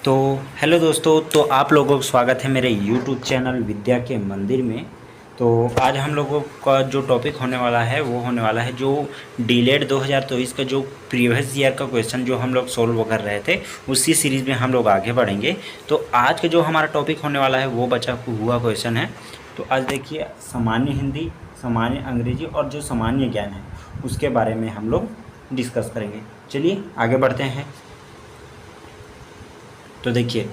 तो हेलो दोस्तों, तो आप लोगों का स्वागत है मेरे यूट्यूब चैनल विद्या के मंदिर में। तो आज हम लोगों का जो टॉपिक होने वाला है वो होने वाला है जो डीलेड 2023 का जो प्रीवियस ईयर का क्वेश्चन जो हम लोग सोल्व कर रहे थे, उसी सीरीज़ में हम लोग आगे बढ़ेंगे। तो आज का जो हमारा टॉपिक होने वाला है वो बचा हुआ क्वेश्चन है। तो आज देखिए, सामान्य हिंदी, सामान्य अंग्रेजी और जो सामान्य ज्ञान है उसके बारे में हम लोग डिस्कस करेंगे। चलिए आगे बढ़ते हैं। तो देखिए,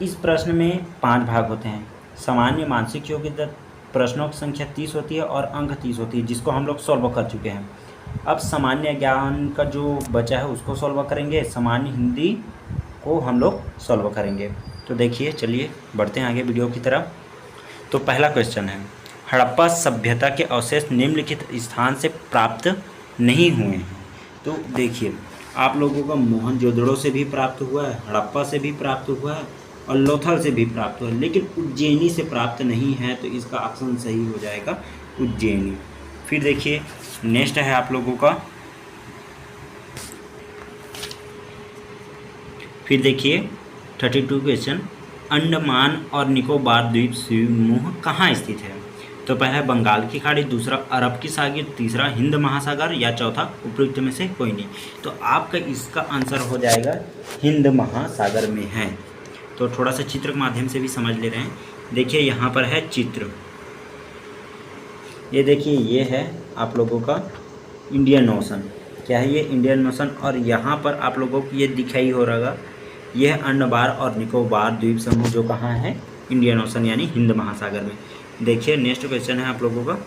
इस प्रश्न में 5 भाग होते हैं। सामान्य मानसिक योग्यता, प्रश्नों की संख्या 30 होती है और अंक 30 होती है, जिसको हम लोग सॉल्व कर चुके हैं। अब सामान्य ज्ञान का जो बचा है उसको सॉल्व करेंगे, सामान्य हिंदी को हम लोग सॉल्व करेंगे। तो देखिए, चलिए बढ़ते हैं आगे वीडियो की तरफ। तो पहला क्वेश्चन है, हड़प्पा सभ्यता के अवशेष निम्नलिखित स्थान से प्राप्त नहीं हुए हैं। तो देखिए, आप लोगों का मोहनजोदड़ो से भी प्राप्त हुआ है, हड़प्पा से भी प्राप्त हुआ है और लोथल से भी प्राप्त हुआ है, लेकिन उज्जैनी से प्राप्त नहीं है। तो इसका ऑप्शन सही हो जाएगा उज्जैनी। फिर देखिए, नेक्स्ट है आप लोगों का, फिर देखिए 32 क्वेश्चन, अंडमान और निकोबार द्वीप समूह कहाँ स्थित है। तो पहला बंगाल की खाड़ी, दूसरा अरब की सागर, तीसरा हिंद महासागर या चौथा उपयुक्त में से कोई नहीं। तो आपका इसका आंसर हो जाएगा हिंद महासागर में है। तो थोड़ा सा चित्र के माध्यम से भी समझ ले रहे हैं। देखिए यहाँ पर है चित्र, ये देखिए, ये है आप लोगों का इंडियन ओशन। क्या है ये? Indian ocean. और यहाँ पर आप लोगों को ये दिखाई हो रहा, यह है अंडमान और निकोबार द्वीप समूह, जो कहाँ है? इंडियन ओशन यानी हिंद महासागर में। देखिए नेक्स्ट क्वेश्चन है आप लोगों का,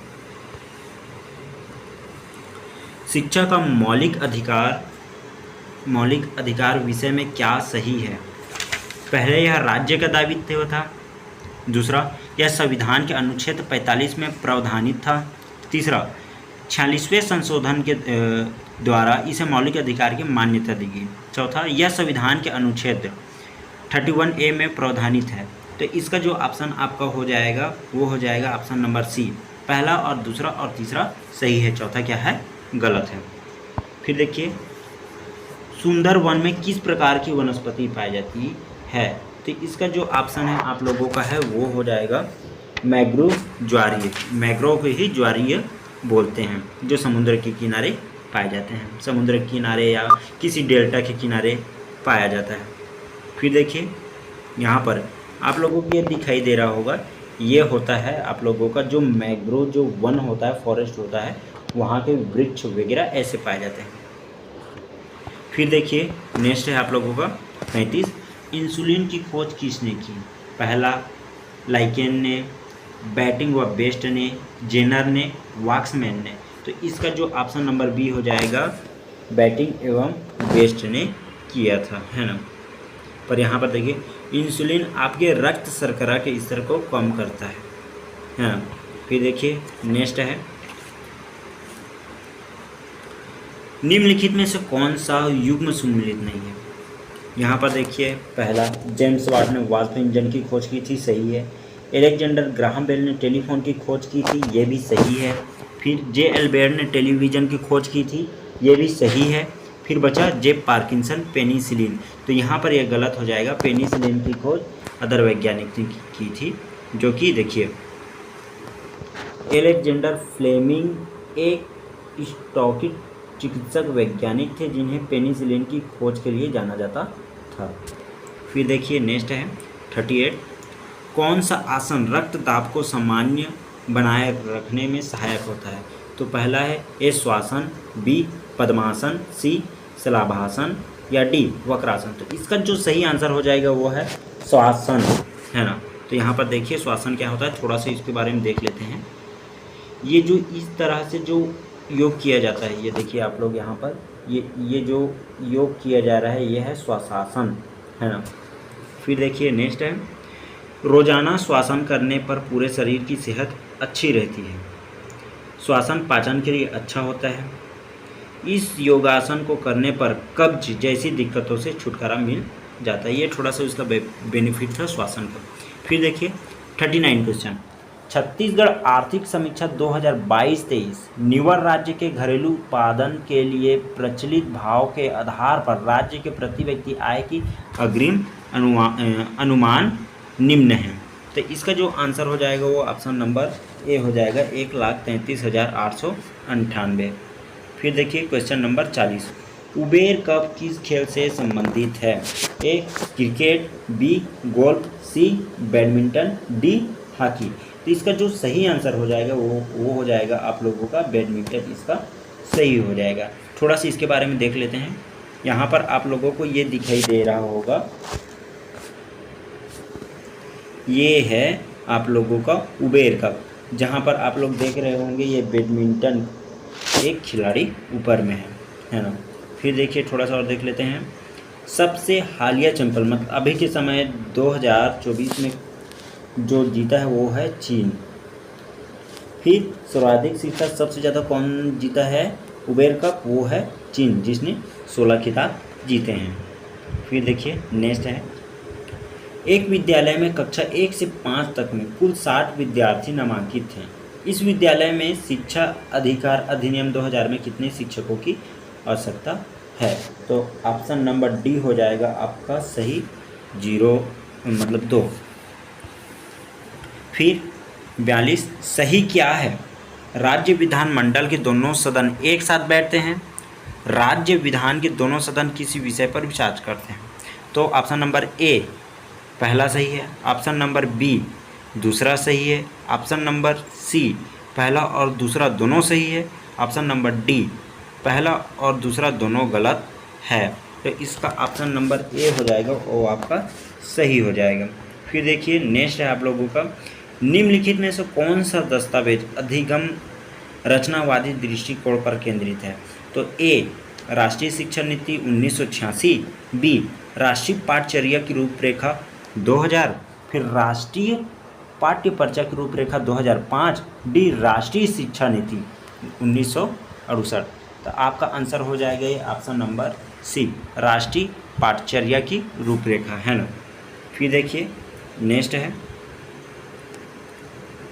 शिक्षा का मौलिक अधिकार विषय में क्या सही है। पहले, यह राज्य का दायित्व था। दूसरा, यह संविधान के अनुच्छेद 45 में प्रावधानित था। तीसरा, 46वें संशोधन के द्वारा इसे मौलिक अधिकार की मान्यता दी गई। चौथा, यह संविधान के अनुच्छेद 31A में प्रावधानित है। तो इसका जो ऑप्शन आपका हो जाएगा वो हो जाएगा ऑप्शन नंबर सी। पहला और दूसरा और तीसरा सही है, चौथा क्या है? गलत है। फिर देखिए, सुंदर वन में किस प्रकार की वनस्पति पाई जाती है। तो इसका जो ऑप्शन है आप लोगों का है वो हो जाएगा मैंग्रोव ज्वारीय। मैंग्रोव को ही ज्वारीय बोलते हैं, जो समुद्र के किनारे पाए जाते हैं, समुद्र के किनारे या किसी डेल्टा के किनारे पाया जाता है। फिर देखिए, यहाँ पर आप लोगों को ये दिखाई दे रहा होगा, ये होता है आप लोगों का जो मैंग्रोव जो वन होता है, फॉरेस्ट होता है, वहाँ के वृक्ष वगैरह ऐसे पाए जाते हैं। फिर देखिए नेक्स्ट है आप लोगों का 35, इंसुलिन की खोज किसने की। पहला, लाइकेन ने, बैटिंग व बेस्ट ने, जेनर ने, वाक्समैन ने। तो इसका जो ऑप्शन नंबर बी हो जाएगा, बैटिंग एवं बेस्ट ने किया था, है ना। पर यहाँ पर देखिए, इंसुलिन आपके रक्त शर्करा के स्तर को कम करता है ना। फिर देखिए नेक्स्ट है, निम्नलिखित में से कौन सा युग्म सम्मिलित नहीं है। यहाँ पर देखिए, पहला, जेम्स वाट ने वाल्व इंजन की खोज की थी, सही है। एलेक्जेंडर ग्राहम बेल ने टेलीफोन की खोज की थी, ये भी सही है। फिर जे एल बेयर ने टेलीविज़न की खोज की थी, ये भी सही है। फिर बचा जे पार्किंसन पेनिसिलिन। तो यहाँ पर यह गलत हो जाएगा, पेनिसिलिन की खोज अदर वैज्ञानिक ने की थी, जो कि देखिए एलेक्जेंडर फ्लेमिंग एक स्टॉकिक चिकित्सक वैज्ञानिक थे जिन्हें पेनिसिलिन की खोज के लिए जाना जाता था। फिर देखिए नेक्स्ट है 38, कौन सा आसन रक्त दाब को सामान्य बनाए रखने में सहायक होता है। तो पहला है ए श्वासन, बी पद्मासन, सी शलभासन या डी वक्रासन। तो इसका जो सही आंसर हो जाएगा वो है श्वासन, है ना। तो यहाँ पर देखिए श्वासन क्या होता है, थोड़ा सा इसके बारे में देख लेते हैं। ये जो इस तरह से जो योग किया जाता है, ये देखिए आप लोग यहाँ पर ये जो योग किया जा रहा है ये है श्वासासन, है ना। फिर देखिए नेक्स्ट है, रोजाना श्वासन करने पर पूरे शरीर की सेहत अच्छी रहती है। श्वासन पाचन के लिए अच्छा होता है। इस योगासन को करने पर कब्ज जैसी दिक्कतों से छुटकारा मिल जाता है। ये थोड़ा सा उसका बेनिफिट था श्वासन का। फिर देखिए 39 क्वेश्चन, छत्तीसगढ़ आर्थिक समीक्षा 2022-23 निवर राज्य के घरेलू उत्पादन के लिए प्रचलित भाव के आधार पर राज्य के प्रति व्यक्ति आय की अग्रिम अनुमान निम्न है। तो इसका जो आंसर हो जाएगा वो ऑप्शन नंबर ए हो जाएगा 1,33,898। फिर देखिए क्वेश्चन नंबर 40, उबेर कप किस खेल से संबंधित है? ए क्रिकेट, बी गोल्फ, सी बैडमिंटन, डी हॉकी। तो इसका जो सही आंसर हो जाएगा वो हो जाएगा आप लोगों का बैडमिंटन, इसका सही हो जाएगा। थोड़ा सा इसके बारे में देख लेते हैं। यहाँ पर आप लोगों को ये दिखाई दे रहा होगा, ये है आप लोगों का उबेर कप, जहाँ पर आप लोग देख रहे होंगे ये बैडमिंटन एक खिलाड़ी ऊपर में है ना। फिर देखिए थोड़ा सा और देख लेते हैं। सबसे हालिया चैंपियन मतलब अभी के समय 2024 में जो जीता है वो है चीन। फिर सर्वाधिक शिखर सबसे ज़्यादा कौन जीता है उबेर कप? वो है चीन, जिसने 16 खिताब जीते हैं। फिर देखिए नेक्स्ट है, एक विद्यालय में कक्षा 1 से 5 तक में कुल 60 विद्यार्थी नामांकित हैं। इस विद्यालय में शिक्षा अधिकार अधिनियम 2000 में कितने शिक्षकों की आवश्यकता है? तो ऑप्शन नंबर डी हो जाएगा आपका सही, 0 मतलब 2। फिर 42, सही क्या है? राज्य विधानमंडल के दोनों सदन एक साथ बैठते हैं। राज्य विधान के दोनों सदन किसी विषय पर विचार करते हैं। तो ऑप्शन नंबर ए पहला सही है, ऑप्शन नंबर बी दूसरा सही है, ऑप्शन नंबर सी पहला और दूसरा दोनों सही है, ऑप्शन नंबर डी पहला और दूसरा दोनों गलत है। तो इसका ऑप्शन नंबर ए हो जाएगा, वो आपका सही हो जाएगा। फिर देखिए नेक्स्ट है आप लोगों का, निम्नलिखित में से कौन सा दस्तावेज अधिगम रचनावादी दृष्टिकोण पर केंद्रित है? तो ए राष्ट्रीय शिक्षा नीति 1986, बी राष्ट्रीय पाठ्यचर्या की रूपरेखा 2000, फिर राष्ट्रीय पाठ्य पर्चा की रूपरेखा 2005, डी राष्ट्रीय शिक्षा नीति 1968। तो आपका आंसर हो जाएगा ये ऑप्शन नंबर सी, राष्ट्रीय पाठ्यचर्या की रूपरेखा, है ना। फिर देखिए नेक्स्ट है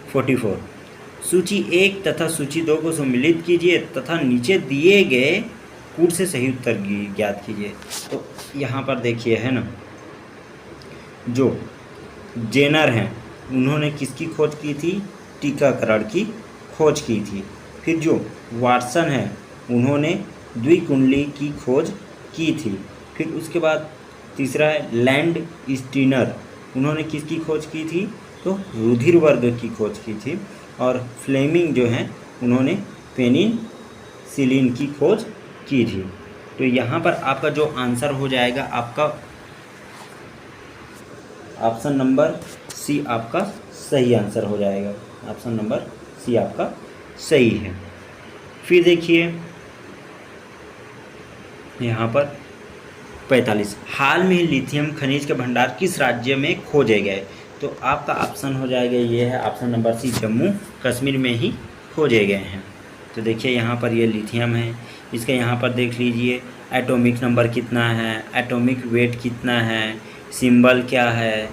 44, सूची 1 तथा सूची 2 को सम्मिलित कीजिए तथा नीचे दिए गए कूट से सही उत्तर ज्ञात कीजिए। तो यहाँ पर देखिए है ना, जो जेनर हैं उन्होंने किसकी खोज की थी? टीकाकरण की खोज की थी। फिर जो वाटसन है उन्होंने द्विकुंडली की खोज की थी। फिर उसके बाद तीसरा है लैंड स्टीनर, उन्होंने किसकी खोज की थी? तो रुधिर वर्ग की खोज की थी। और फ्लेमिंग जो हैं उन्होंने पेनिसिलिन की खोज की थी। तो यहाँ पर आपका जो आंसर हो जाएगा आपका ऑप्शन नंबर सी आपका सही आंसर हो जाएगा, ऑप्शन नंबर सी आपका सही है। फिर देखिए यहाँ पर 45, हाल में ही लिथियम खनिज के भंडार किस राज्य में खोजे गए? तो आपका ऑप्शन हो जाएगा ये है option number C, Jammu Kashmir में ही खोजे गए हैं। तो देखिए यहाँ पर ये लिथियम है, इसका यहाँ पर देख लीजिए एटॉमिक नंबर कितना है, एटॉमिक वेट कितना है, सिंबल क्या है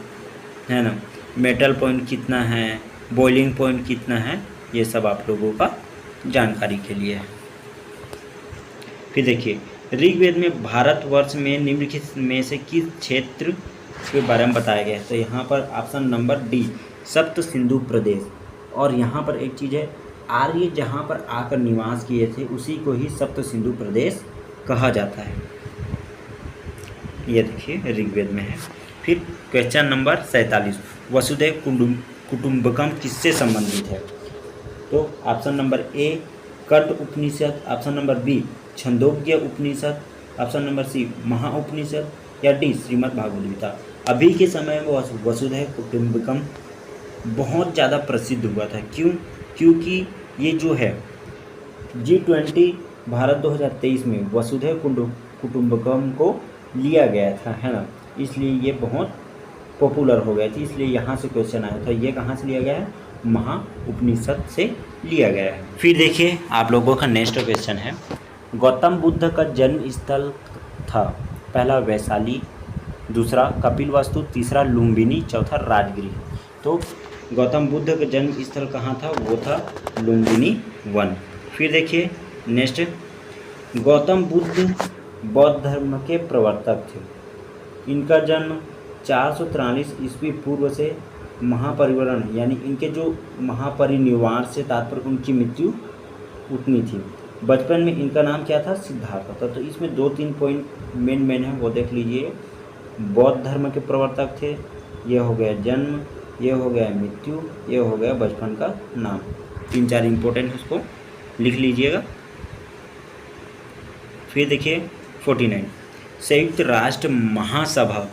ना, मेटल पॉइंट कितना है, बॉइलिंग पॉइंट कितना है, ये सब आप लोगों का जानकारी के लिए है। फिर देखिए ऋग्वेद में भारतवर्ष में निम्नलिखित में से किस क्षेत्र के बारे में बताया गया है? तो यहाँ पर ऑप्शन नंबर डी सप्त सिंधु प्रदेश। और यहाँ पर एक चीज़ है, आर्य जहाँ पर आकर निवास किए थे उसी को ही सप्त सिंधु प्रदेश कहा जाता है। ये देखिए ऋग्वेद में है। फिर क्वेश्चन नंबर 47, वसुधैव कुटुंबकम किससे संबंधित है? तो option number A Katha Upanishad, option number B Chandogya Upanishad, option number C Mahaupanishad, या डी श्रीमद् भागवत गीता। अभी के समय में वसुधैव कुटुंबकम बहुत ज़्यादा प्रसिद्ध हुआ था। क्यों? क्योंकि ये जो है G20 भारत 2023 में वसुधैव कुटुंबकम को लिया गया था, है ना, इसलिए ये बहुत पॉपुलर हो गया थी, इसलिए यहाँ से क्वेश्चन आया था। ये कहाँ से लिया गया है? महाउपनिषद से लिया गया है। फिर देखिए आप लोगों का नेक्स्ट क्वेश्चन है, गौतम बुद्ध का जन्म स्थल था? पहला वैशाली, दूसरा कपिलवस्तु, तीसरा लुम्बिनी, चौथा राजगृह। तो गौतम बुद्ध का जन्म स्थल कहाँ था? वो था लुम्बिनी वन। फिर देखिए नेक्स्ट, गौतम बुद्ध बौद्ध धर्म के प्रवर्तक थे। इनका जन्म 443 ईस्वी पूर्व से महापरिवरण यानी इनके जो महापरिनिर्वाण से तात्पर्य उनकी मृत्यु उतनी थी। बचपन में इनका नाम क्या था? सिद्धार्थ था। तो इसमें 2-3 पॉइंट मेन है वो देख लीजिए। बौद्ध धर्म के प्रवर्तक थे, ये हो गया जन्म, ये हो गया मृत्यु, ये हो गया बचपन का नाम। 3-4 इम्पोर्टेंट उसको लिख लीजिएगा। फिर देखिए 49, संयुक्त राष्ट्र महासभा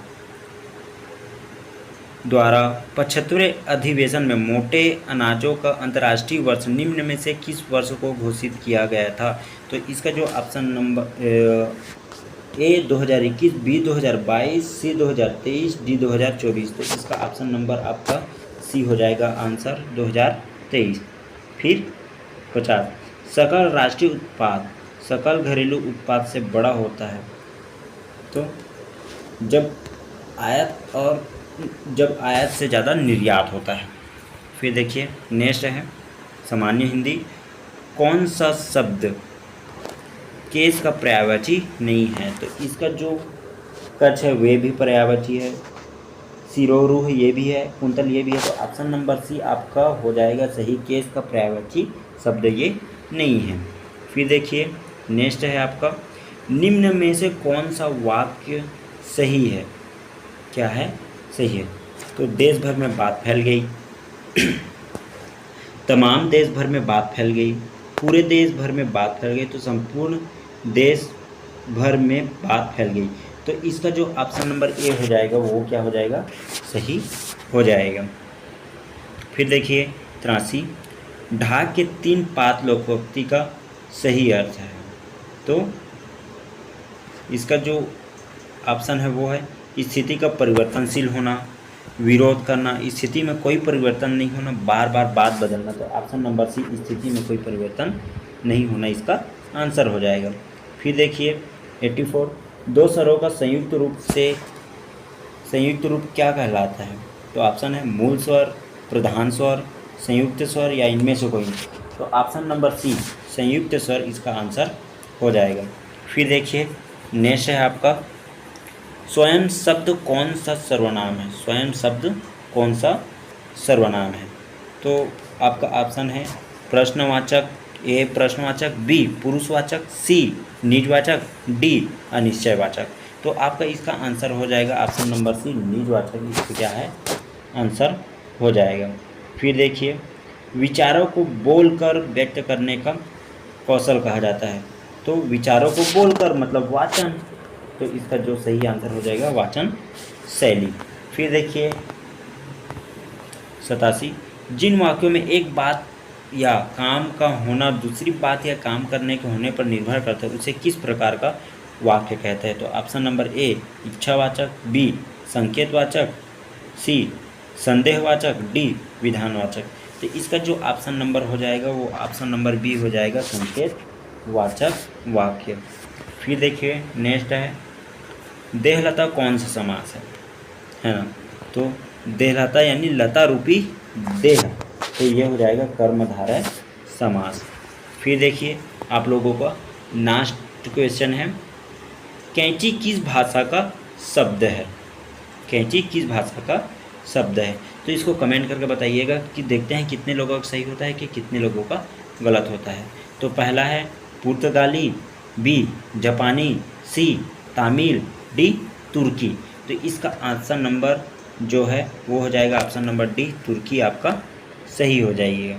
द्वारा 75वें अधिवेशन में मोटे अनाजों का अंतर्राष्ट्रीय वर्ष निम्न में से किस वर्ष को घोषित किया गया था? तो इसका जो option number A 2021, B 2022, C 2023, D 2024। तो इसका ऑप्शन नंबर आपका सी हो जाएगा आंसर 2023। फिर 50, सकल राष्ट्रीय उत्पाद सकल घरेलू उत्पाद से बड़ा होता है तो जब आयात से ज़्यादा निर्यात होता है। फिर देखिए नेक्स्ट है सामान्य हिंदी, कौन सा शब्द केस का पर्यायवाची नहीं है? तो इसका जो कच्छ है वे भी पर्यायवाची है, सिरोरूह ये भी है, कुंतल ये भी है। तो ऑप्शन नंबर सी आपका हो जाएगा सही, केस का पर्यायवाची शब्द ये नहीं है। फिर देखिए नेक्स्ट है आपका, निम्न में से कौन सा वाक्य सही है? क्या है? सही है। तो देश भर में बात फैल गई, तमाम देश भर में बात फैल गई, पूरे देश भर में बात फैल गई, तो संपूर्ण देश भर में बात फैल गई। तो इसका जो ऑप्शन नंबर ए हो जाएगा वो क्या हो जाएगा? सही हो जाएगा। फिर देखिए 83, ढाक के 3 पात लोकोक्ति का सही अर्थ है। तो इसका जो ऑप्शन है वो है स्थिति का परिवर्तनशील होना, विरोध करना, स्थिति में कोई परिवर्तन नहीं होना, बार बार बात बदलना। तो ऑप्शन नंबर सी स्थिति में कोई परिवर्तन नहीं होना इसका आंसर हो जाएगा। फिर देखिए 84, दो स्वरों का संयुक्त रूप क्या कहलाता है? तो ऑप्शन है मूल स्वर, प्रधान स्वर, संयुक्त स्वर या इनमें से कोई। तो ऑप्शन नंबर सी संयुक्त स्वर इसका आंसर हो जाएगा। फिर देखिए नेक्स्ट है आपका, स्वयं शब्द कौन सा सर्वनाम है? स्वयं शब्द कौन सा सर्वनाम है? तो आपका ऑप्शन है प्रश्नवाचक, ए प्रश्नवाचक, बी पुरुषवाचक, सी निजवाचक, डी अनिश्चयवाचक। तो आपका इसका आंसर हो जाएगा ऑप्शन नंबर सी निजवाचक, इसका क्या है आंसर हो जाएगा। फिर देखिए विचारों को बोलकर व्यक्त करने का कौशल कहा जाता है। तो विचारों को बोलकर मतलब वाचन, तो इसका जो सही आंसर हो जाएगा वाचन शैली। फिर देखिए 87, जिन वाक्यों में एक बात या काम का होना दूसरी बात या काम करने के होने पर निर्भर करता है उसे किस प्रकार का वाक्य कहते हैं? तो ऑप्शन नंबर ए इच्छावाचक, बी संकेतवाचक, सी संदेहवाचक, डी विधानवाचक। तो इसका जो ऑप्शन नंबर हो जाएगा वो ऑप्शन नंबर बी हो जाएगा संकेतवाचक वाक्य। फिर देखिए नेक्स्ट है देहलता कौन सा समास है ना? तो देहलता यानी लता रूपी देह, तो ये हो जाएगा कर्मधारय समास। फिर देखिए आप लोगों का लास्ट क्वेश्चन है, कैंची किस भाषा का शब्द है? कैंची किस भाषा का शब्द है? तो इसको कमेंट करके बताइएगा कि देखते हैं कितने लोगों का सही होता है कि कितने लोगों का गलत होता है। तो पहला है पुर्तगाली, बी जापानी, सी तमिल, डी तुर्की। तो इसका आंसर नंबर जो है वो हो जाएगा ऑप्शन नंबर डी तुर्की आपका सही हो जाइएगा।